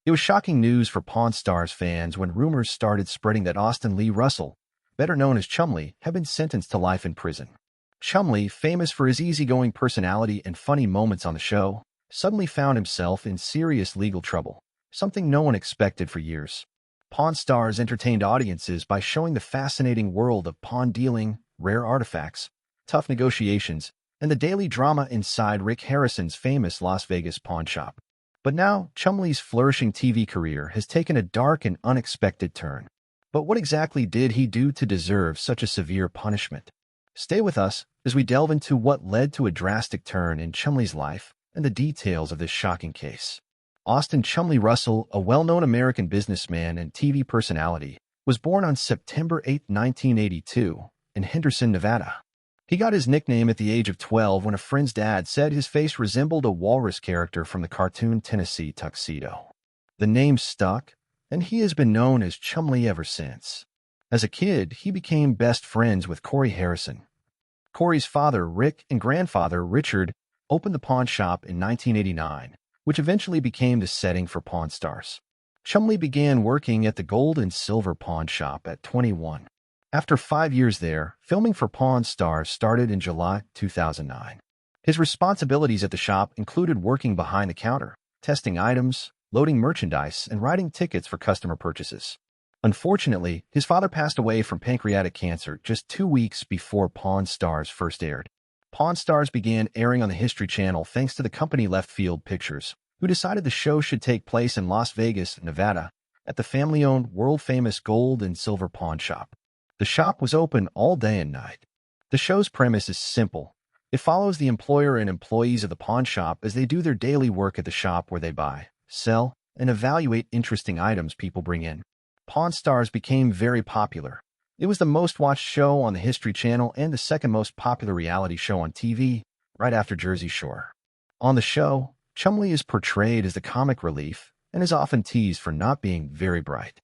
It was shocking news for Pawn Stars fans when rumors started spreading that Austin Lee Russell, better known as Chumlee, had been sentenced to life in prison. Chumlee, famous for his easygoing personality and funny moments on the show, suddenly found himself in serious legal trouble, something no one expected for years. Pawn Stars entertained audiences by showing the fascinating world of pawn dealing, rare artifacts, tough negotiations, and the daily drama inside Rick Harrison's famous Las Vegas pawn shop. But now, Chumlee's flourishing TV career has taken a dark and unexpected turn. But what exactly did he do to deserve such a severe punishment? Stay with us as we delve into what led to a drastic turn in Chumlee's life and the details of this shocking case. Austin Chumlee Russell, a well-known American businessman and TV personality, was born on September 8, 1982, in Henderson, Nevada. He got his nickname at the age of 12 when a friend's dad said his face resembled a walrus character from the cartoon Tennessee Tuxedo. The name stuck, and he has been known as Chumlee ever since. As a kid, he became best friends with Corey Harrison. Corey's father, Rick, and grandfather, Richard, opened the pawn shop in 1989, which eventually became the setting for Pawn Stars. Chumlee began working at the gold and silver pawn shop at 21. After 5 years there, filming for Pawn Stars started in July 2009. His responsibilities at the shop included working behind the counter, testing items, loading merchandise, and writing tickets for customer purchases. Unfortunately, his father passed away from pancreatic cancer just 2 weeks before Pawn Stars first aired. Pawn Stars began airing on the History Channel thanks to the company Left Field Pictures, who decided the show should take place in Las Vegas, Nevada, at the family-owned, world-famous gold and silver pawn shop. The shop was open all day and night. The show's premise is simple. It follows the employer and employees of the pawn shop as they do their daily work at the shop where they buy, sell, and evaluate interesting items people bring in. Pawn Stars became very popular. It was the most-watched show on the History Channel and the second most popular reality show on TV, right after Jersey Shore. On the show, Chumlee is portrayed as the comic relief and is often teased for not being very bright.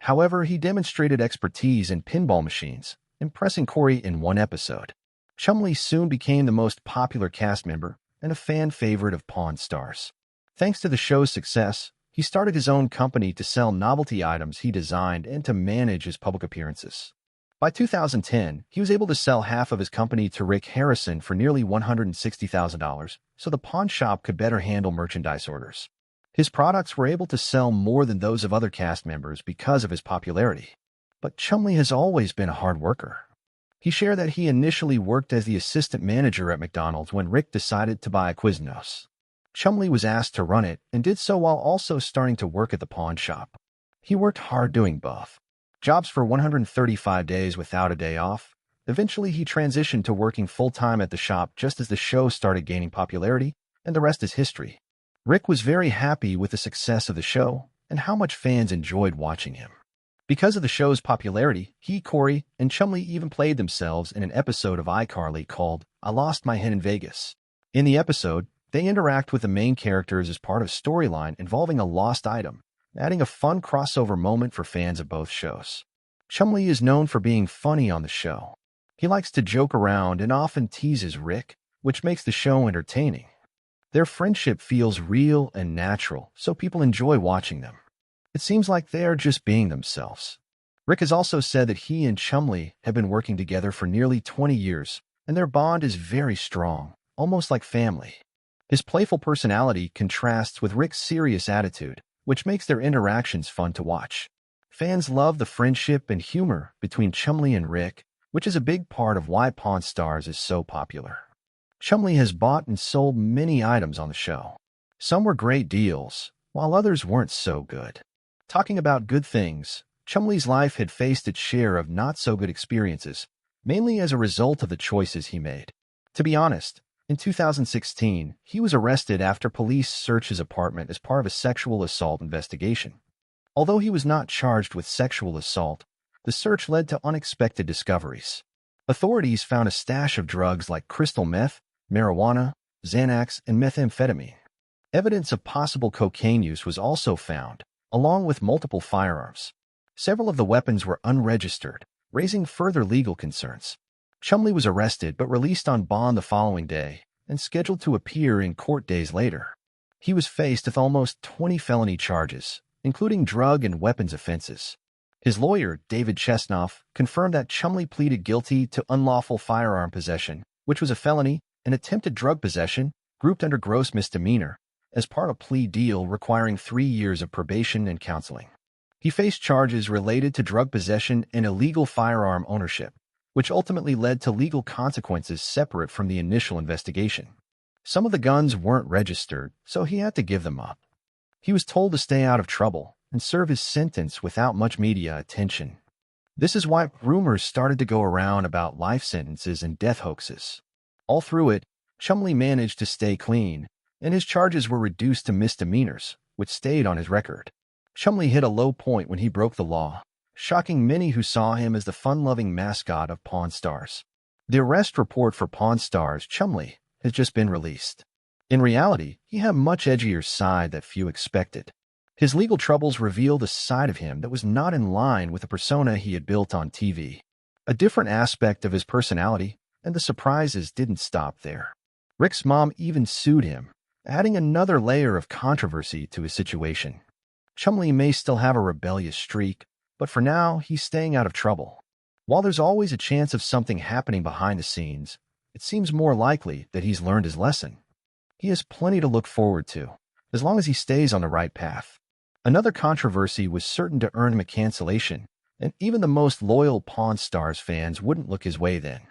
However, he demonstrated expertise in pinball machines, impressing Corey in one episode. Chumlee soon became the most popular cast member and a fan favorite of Pawn Stars. Thanks to the show's success, he started his own company to sell novelty items he designed and to manage his public appearances. By 2010, he was able to sell half of his company to Rick Harrison for nearly $160,000, so the pawn shop could better handle merchandise orders. His products were able to sell more than those of other cast members because of his popularity. But Chumlee has always been a hard worker. He shared that he initially worked as the assistant manager at McDonald's when Rick decided to buy Quiznos. Chumlee was asked to run it and did so while also starting to work at the pawn shop. He worked hard doing both jobs for 135 days without a day off. Eventually, he transitioned to working full-time at the shop just as the show started gaining popularity, and the rest is history. Rick was very happy with the success of the show and how much fans enjoyed watching him. Because of the show's popularity, he, Corey, and Chumlee even played themselves in an episode of iCarly called I Lost My Hen in Vegas. In the episode, they interact with the main characters as part of a storyline involving a lost item, adding a fun crossover moment for fans of both shows. Chumlee is known for being funny on the show. He likes to joke around and often teases Rick, which makes the show entertaining. Their friendship feels real and natural, so people enjoy watching them. It seems like they are just being themselves. Rick has also said that he and Chumlee have been working together for nearly 20 years, and their bond is very strong, almost like family. His playful personality contrasts with Rick's serious attitude, which makes their interactions fun to watch. Fans love the friendship and humor between Chumlee and Rick, which is a big part of why Pawn Stars is so popular. Chumlee has bought and sold many items on the show. Some were great deals, while others weren't so good. Talking about good things, Chumlee's life had faced its share of not-so-good experiences, mainly as a result of the choices he made. To be honest, in 2016, he was arrested after police searched his apartment as part of a sexual assault investigation. Although he was not charged with sexual assault, the search led to unexpected discoveries. Authorities found a stash of drugs like crystal meth, marijuana, Xanax, and methamphetamine. Evidence of possible cocaine use was also found, along with multiple firearms. Several of the weapons were unregistered, raising further legal concerns. Chumlee was arrested but released on bond the following day and scheduled to appear in court days later. He was faced with almost 20 felony charges, including drug and weapons offenses. His lawyer, David Chesnoff, confirmed that Chumlee pleaded guilty to unlawful firearm possession, which was a felony, and attempted drug possession, grouped under gross misdemeanor, as part of a plea deal requiring 3 years of probation and counseling. He faced charges related to drug possession and illegal firearm ownership, which ultimately led to legal consequences separate from the initial investigation. Some of the guns weren't registered, so he had to give them up. He was told to stay out of trouble and serve his sentence without much media attention. This is why rumors started to go around about life sentences and death hoaxes. All through it, Chumlee managed to stay clean, and his charges were reduced to misdemeanors, which stayed on his record. Chumlee hit a low point when he broke the law, shocking many who saw him as the fun-loving mascot of Pawn Stars. The arrest report for Pawn Stars Chumlee has just been released. In reality, he had a much edgier side that few expected. His legal troubles revealed a side of him that was not in line with the persona he had built on TV. A different aspect of his personality, and the surprises didn't stop there. Rick's mom even sued him, adding another layer of controversy to his situation. Chumlee may still have a rebellious streak, but for now, he's staying out of trouble. While there's always a chance of something happening behind the scenes, it seems more likely that he's learned his lesson. He has plenty to look forward to, as long as he stays on the right path. Another controversy was certain to earn him a cancellation, and even the most loyal Pawn Stars fans wouldn't look his way then.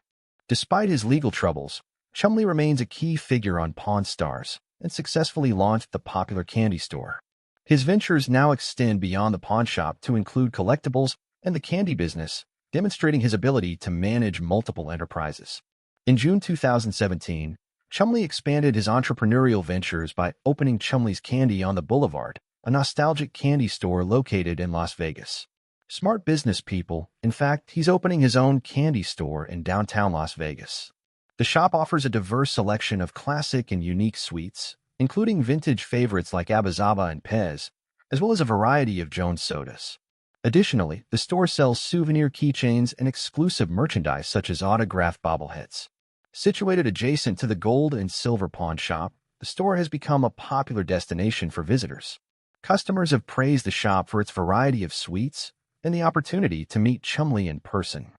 Despite his legal troubles, Chumlee remains a key figure on Pawn Stars and successfully launched the popular candy store. His ventures now extend beyond the pawn shop to include collectibles and the candy business, demonstrating his ability to manage multiple enterprises. In June 2017, Chumlee expanded his entrepreneurial ventures by opening Chumlee's Candy on the Boulevard, a nostalgic candy store located in Las Vegas. Smart business people, in fact, he's opening his own candy store in downtown Las Vegas. The shop offers a diverse selection of classic and unique sweets, including vintage favorites like Abba and Pez, as well as a variety of Jones sodas. Additionally, the store sells souvenir keychains and exclusive merchandise such as autographed bobbleheads. Situated adjacent to the gold and silver pawn shop, the store has become a popular destination for visitors. Customers have praised the shop for its variety of sweets and the opportunity to meet Chumlee in person.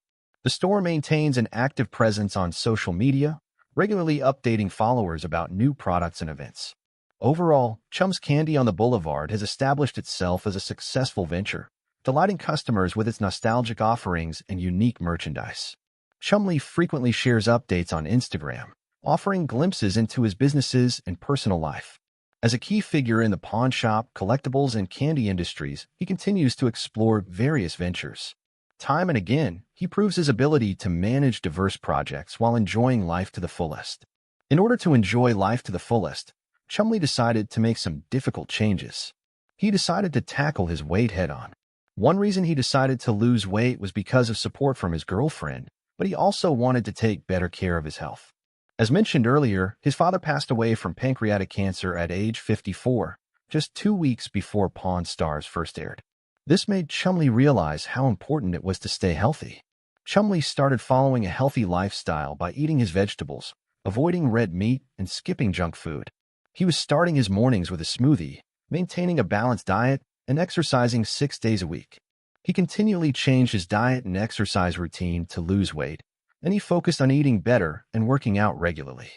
The store maintains an active presence on social media, regularly updating followers about new products and events. Overall, Chum's Candy on the Boulevard has established itself as a successful venture, delighting customers with its nostalgic offerings and unique merchandise. Chumlee frequently shares updates on Instagram, offering glimpses into his businesses and personal life. As a key figure in the pawn shop, collectibles, and candy industries, he continues to explore various ventures. Time and again, he proves his ability to manage diverse projects while enjoying life to the fullest. In order to enjoy life to the fullest, Chumlee decided to make some difficult changes. He decided to tackle his weight head-on. One reason he decided to lose weight was because of support from his girlfriend, but he also wanted to take better care of his health. As mentioned earlier, his father passed away from pancreatic cancer at age 54, just 2 weeks before Pawn Stars first aired. This made Chumlee realize how important it was to stay healthy. Chumlee started following a healthy lifestyle by eating his vegetables, avoiding red meat, and skipping junk food. He was starting his mornings with a smoothie, maintaining a balanced diet, and exercising 6 days a week. He continually changed his diet and exercise routine to lose weight, and he focused on eating better and working out regularly.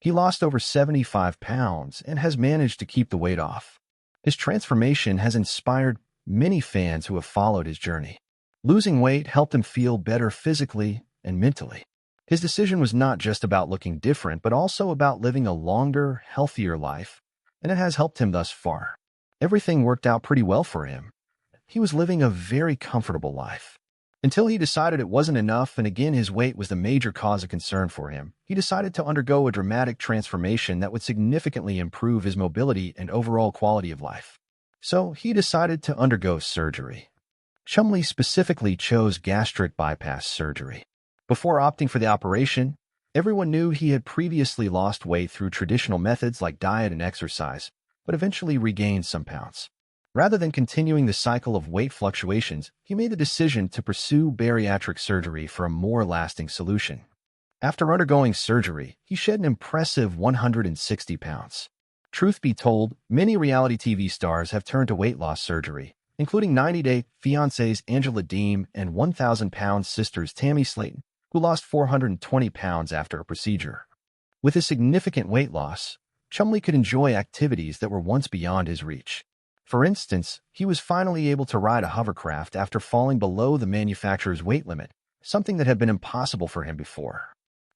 He lost over 75 pounds and has managed to keep the weight off. His transformation has inspired many fans who have followed his journey. Losing weight helped him feel better physically and mentally. His decision was not just about looking different, but also about living a longer, healthier life, and it has helped him thus far. Everything worked out pretty well for him. He was living a very comfortable life. Until he decided it wasn't enough, and again his weight was the major cause of concern for him, he decided to undergo a dramatic transformation that would significantly improve his mobility and overall quality of life. So he decided to undergo surgery. Chumlee specifically chose gastric bypass surgery. Before opting for the operation, everyone knew he had previously lost weight through traditional methods like diet and exercise, but eventually regained some pounds. Rather than continuing the cycle of weight fluctuations, he made the decision to pursue bariatric surgery for a more lasting solution. After undergoing surgery, he shed an impressive 160 pounds. Truth be told, many reality TV stars have turned to weight loss surgery, including 90-Day Fiancé's Angela Deem and 1,000-pound sisters Tammy Slayton, who lost 420 pounds after a procedure. With his significant weight loss, Chumlee could enjoy activities that were once beyond his reach. For instance, he was finally able to ride a hovercraft after falling below the manufacturer's weight limit, something that had been impossible for him before.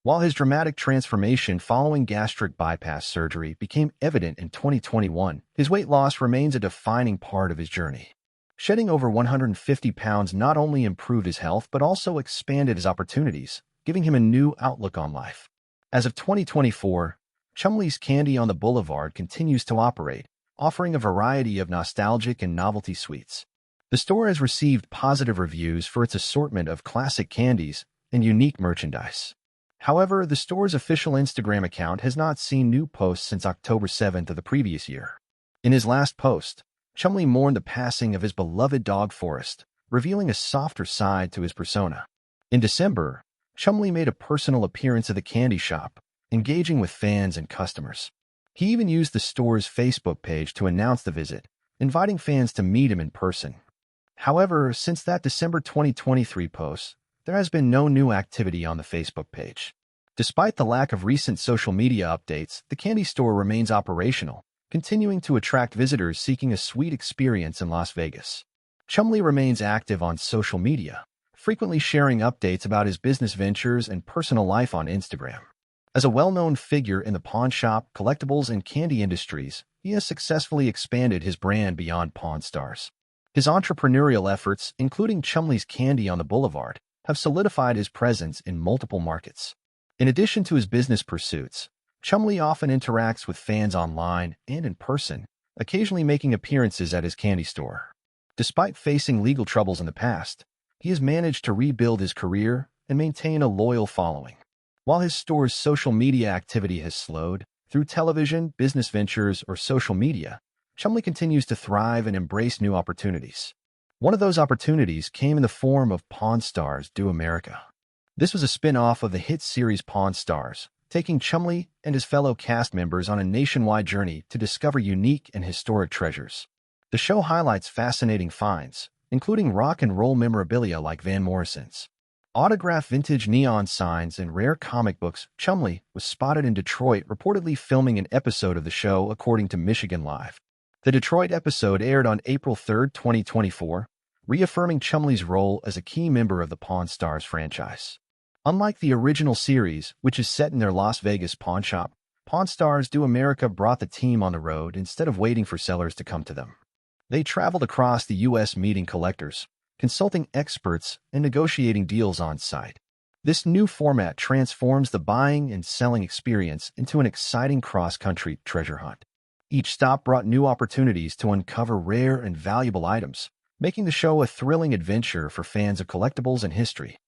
While his dramatic transformation following gastric bypass surgery became evident in 2021, his weight loss remains a defining part of his journey. Shedding over 150 pounds not only improved his health but also expanded his opportunities, giving him a new outlook on life. As of 2024, Chumlee's Candy on the Boulevard continues to operate, offering a variety of nostalgic and novelty sweets. The store has received positive reviews for its assortment of classic candies and unique merchandise. However, the store's official Instagram account has not seen new posts since October 7th of the previous year. In his last post, Chumlee mourned the passing of his beloved dog Forrest, revealing a softer side to his persona. In December, Chumlee made a personal appearance at the candy shop, engaging with fans and customers. He even used the store's Facebook page to announce the visit, inviting fans to meet him in person. However, since that December 2023 post, there has been no new activity on the Facebook page. Despite the lack of recent social media updates, the candy store remains operational, continuing to attract visitors seeking a sweet experience in Las Vegas. Chumlee remains active on social media, frequently sharing updates about his business ventures and personal life on Instagram. As a well-known figure in the pawn shop, collectibles, and candy industries, he has successfully expanded his brand beyond Pawn Stars. His entrepreneurial efforts, including Chumlee's Candy on the Boulevard, have solidified his presence in multiple markets. In addition to his business pursuits, Chumlee often interacts with fans online and in person, occasionally making appearances at his candy store. Despite facing legal troubles in the past, he has managed to rebuild his career and maintain a loyal following. While his store's social media activity has slowed, through television, business ventures, or social media, Chumlee continues to thrive and embrace new opportunities. One of those opportunities came in the form of Pawn Stars Do America. This was a spin-off of the hit series Pawn Stars, taking Chumlee and his fellow cast members on a nationwide journey to discover unique and historic treasures. The show highlights fascinating finds, including rock and roll memorabilia like Van Morrison's. Autographed vintage neon signs and rare comic books. Chumlee was spotted in Detroit reportedly filming an episode of the show, according to Michigan Live. The Detroit episode aired on April 3, 2024, reaffirming Chumlee's role as a key member of the Pawn Stars franchise. Unlike the original series, which is set in their Las Vegas pawn shop, Pawn Stars Do America brought the team on the road instead of waiting for sellers to come to them. They traveled across the U.S. meeting collectors, consulting experts, and negotiating deals on site. This new format transforms the buying and selling experience into an exciting cross-country treasure hunt. Each stop brought new opportunities to uncover rare and valuable items, making the show a thrilling adventure for fans of collectibles and history.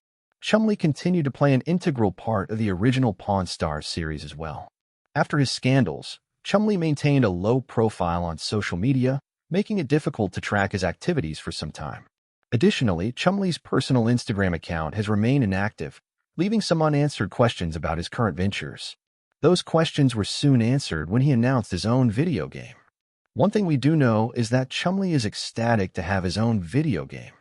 Chumlee continued to play an integral part of the original Pawn Stars series as well. After his scandals, Chumlee maintained a low profile on social media, making it difficult to track his activities for some time. Additionally, Chumlee's personal Instagram account has remained inactive, leaving some unanswered questions about his current ventures. Those questions were soon answered when he announced his own video game. One thing we do know is that Chumlee is ecstatic to have his own video game.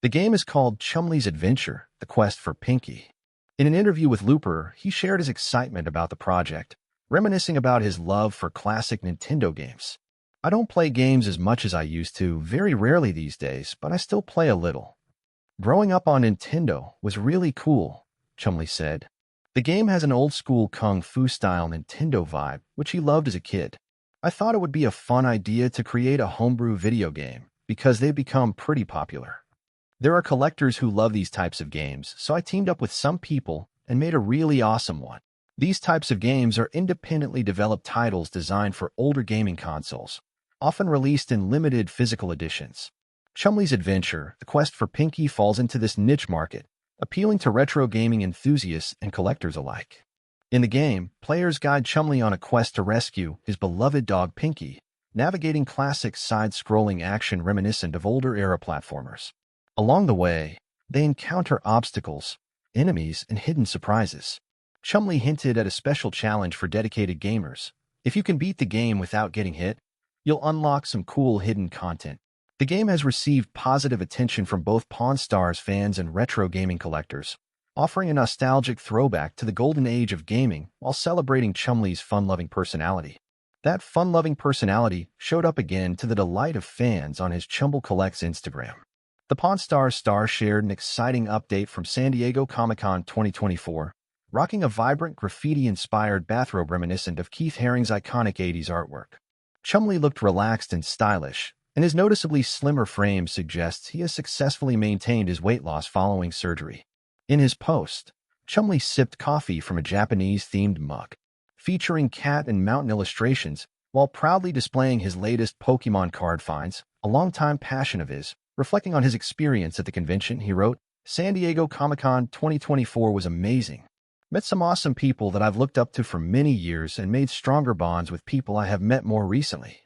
The game is called Chumlee's Adventure: The Quest for Pinky. In an interview with Looper, he shared his excitement about the project, reminiscing about his love for classic Nintendo games. "I don't play games as much as I used to, very rarely these days, but I still play a little. Growing up on Nintendo was really cool," Chumlee said. The game has an old-school kung fu-style Nintendo vibe, which he loved as a kid. "I thought it would be a fun idea to create a homebrew video game, because they've become pretty popular. There are collectors who love these types of games, so I teamed up with some people and made a really awesome one. These types of games are independently developed titles designed for older gaming consoles, often released in limited physical editions." Chumlee's Adventure: The Quest for Pinky falls into this niche market, appealing to retro gaming enthusiasts and collectors alike. In the game, players guide Chumlee on a quest to rescue his beloved dog Pinky, navigating classic side-scrolling action reminiscent of older-era platformers. Along the way, they encounter obstacles, enemies, and hidden surprises. Chumlee hinted at a special challenge for dedicated gamers, If you can beat the game without getting hit, you'll unlock some cool hidden content. The game has received positive attention from both Pawn Stars fans and retro gaming collectors, offering a nostalgic throwback to the golden age of gaming while celebrating Chumlee's fun-loving personality. That fun-loving personality showed up again to the delight of fans on his Chumlee Collects Instagram. The Pawn Stars star shared an exciting update from San Diego Comic-Con 2024, rocking a vibrant graffiti-inspired bathrobe reminiscent of Keith Haring's iconic 80s artwork. Chumlee looked relaxed and stylish, and his noticeably slimmer frame suggests he has successfully maintained his weight loss following surgery. In his post, Chumlee sipped coffee from a Japanese-themed mug, featuring cat and mountain illustrations, while proudly displaying his latest Pokemon card finds, a longtime passion of his. Reflecting on his experience at the convention, he wrote, "San Diego Comic-Con 2024 was amazing. Met some awesome people that I've looked up to for many years and made stronger bonds with people I have met more recently.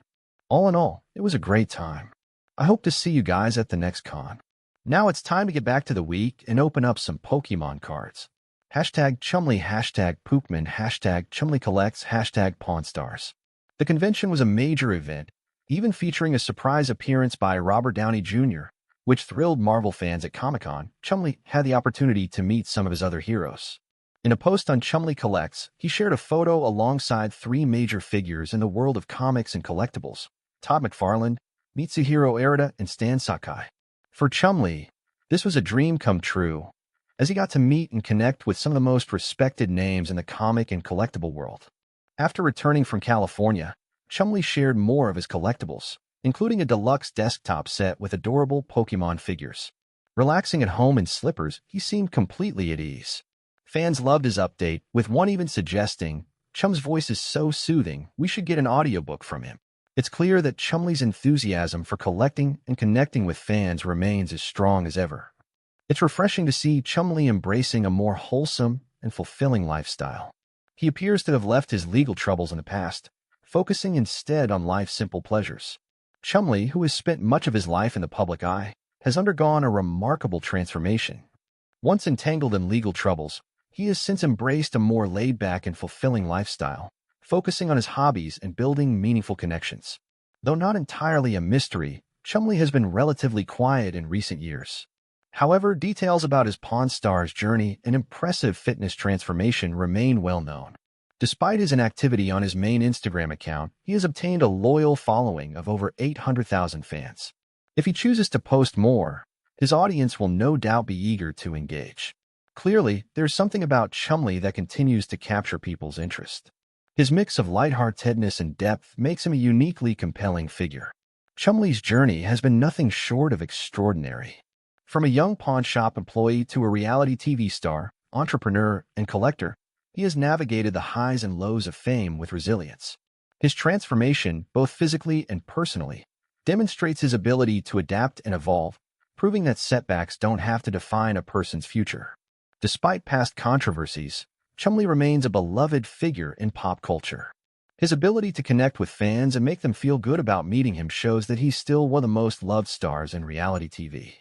All in all, it was a great time. I hope to see you guys at the next con." Now it's time to get back to the week and open up some Pokemon cards. Hashtag Chumlee, hashtag Pookman, hashtag Chumlee Collects, hashtag Pawn Stars. The convention was a major event, even featuring a surprise appearance by Robert Downey Jr., which thrilled Marvel fans at Comic-Con. Chumlee had the opportunity to meet some of his other heroes. In a post on Chumlee Collects, he shared a photo alongside three major figures in the world of comics and collectibles: Todd McFarlane, Mitsuhiro Arita, and Stan Sakai. For Chumlee, this was a dream come true, as he got to meet and connect with some of the most respected names in the comic and collectible world. After returning from California, Chumlee shared more of his collectibles, including a deluxe desktop set with adorable Pokemon figures. Relaxing at home in slippers, he seemed completely at ease. Fans loved his update, with one even suggesting, "Chum's voice is so soothing, we should get an audiobook from him." It's clear that Chumlee's enthusiasm for collecting and connecting with fans remains as strong as ever. It's refreshing to see Chumlee embracing a more wholesome and fulfilling lifestyle. He appears to have left his legal troubles in the past, focusing instead on life's simple pleasures. Chumlee, who has spent much of his life in the public eye, has undergone a remarkable transformation. Once entangled in legal troubles, he has since embraced a more laid-back and fulfilling lifestyle, focusing on his hobbies and building meaningful connections. Though not entirely a mystery, Chumlee has been relatively quiet in recent years. However, details about his Pawn Stars journey and impressive fitness transformation remain well known. Despite his inactivity on his main Instagram account, he has obtained a loyal following of over 800,000 fans. If he chooses to post more, his audience will no doubt be eager to engage. Clearly, there's something about Chumlee that continues to capture people's interest. His mix of lightheartedness and depth makes him a uniquely compelling figure. Chumlee's journey has been nothing short of extraordinary. From a young pawn shop employee to a reality TV star, entrepreneur, and collector, he has navigated the highs and lows of fame with resilience. His transformation, both physically and personally, demonstrates his ability to adapt and evolve, proving that setbacks don't have to define a person's future. Despite past controversies, Chumlee remains a beloved figure in pop culture. His ability to connect with fans and make them feel good about meeting him shows that he's still one of the most loved stars in reality TV.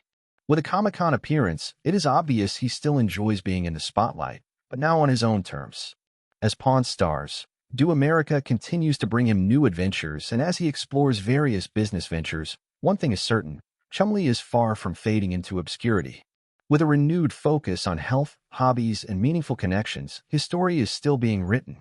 With a Comic-Con appearance, it is obvious he still enjoys being in the spotlight, but now on his own terms. As Pawn Stars, Do America continues to bring him new adventures, and as he explores various business ventures, one thing is certain: Chumlee is far from fading into obscurity. With a renewed focus on health, hobbies, and meaningful connections, his story is still being written.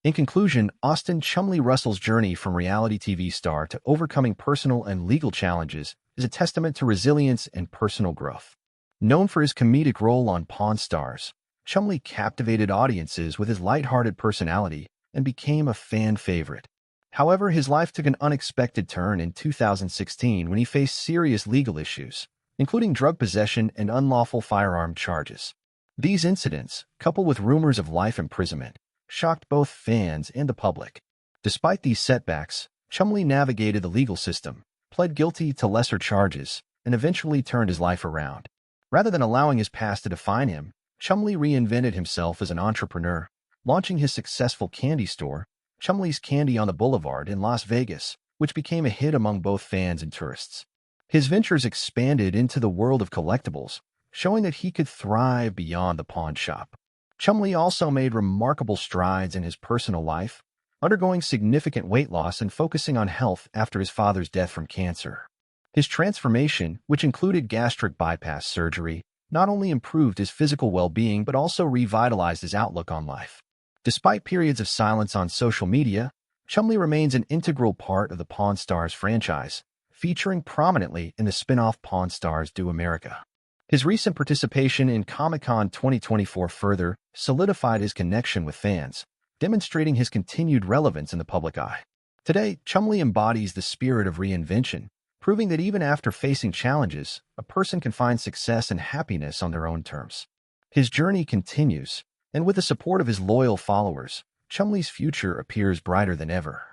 In conclusion, Austin Chumlee Russell's journey from reality TV star to overcoming personal and legal challenges is a testament to resilience and personal growth. Known for his comedic role on Pawn Stars, Chumlee captivated audiences with his lighthearted personality and became a fan favorite. However, his life took an unexpected turn in 2016 when he faced serious legal issues, including drug possession and unlawful firearm charges. These incidents, coupled with rumors of life imprisonment, shocked both fans and the public. Despite these setbacks, Chumlee navigated the legal system, pled guilty to lesser charges, and eventually turned his life around. Rather than allowing his past to define him, Chumlee reinvented himself as an entrepreneur, launching his successful candy store, Chumlee's Candy on the Boulevard in Las Vegas, which became a hit among both fans and tourists. His ventures expanded into the world of collectibles, showing that he could thrive beyond the pawn shop. Chumlee also made remarkable strides in his personal life, undergoing significant weight loss and focusing on health after his father's death from cancer. His transformation, which included gastric bypass surgery, not only improved his physical well-being but also revitalized his outlook on life. Despite periods of silence on social media, Chumlee remains an integral part of the Pawn Stars franchise, featuring prominently in the spin-off Pawn Stars Do America. His recent participation in Comic-Con 2024 further solidified his connection with fans, demonstrating his continued relevance in the public eye. Today, Chumlee embodies the spirit of reinvention, proving that even after facing challenges, a person can find success and happiness on their own terms. His journey continues, and with the support of his loyal followers, Chumlee's future appears brighter than ever.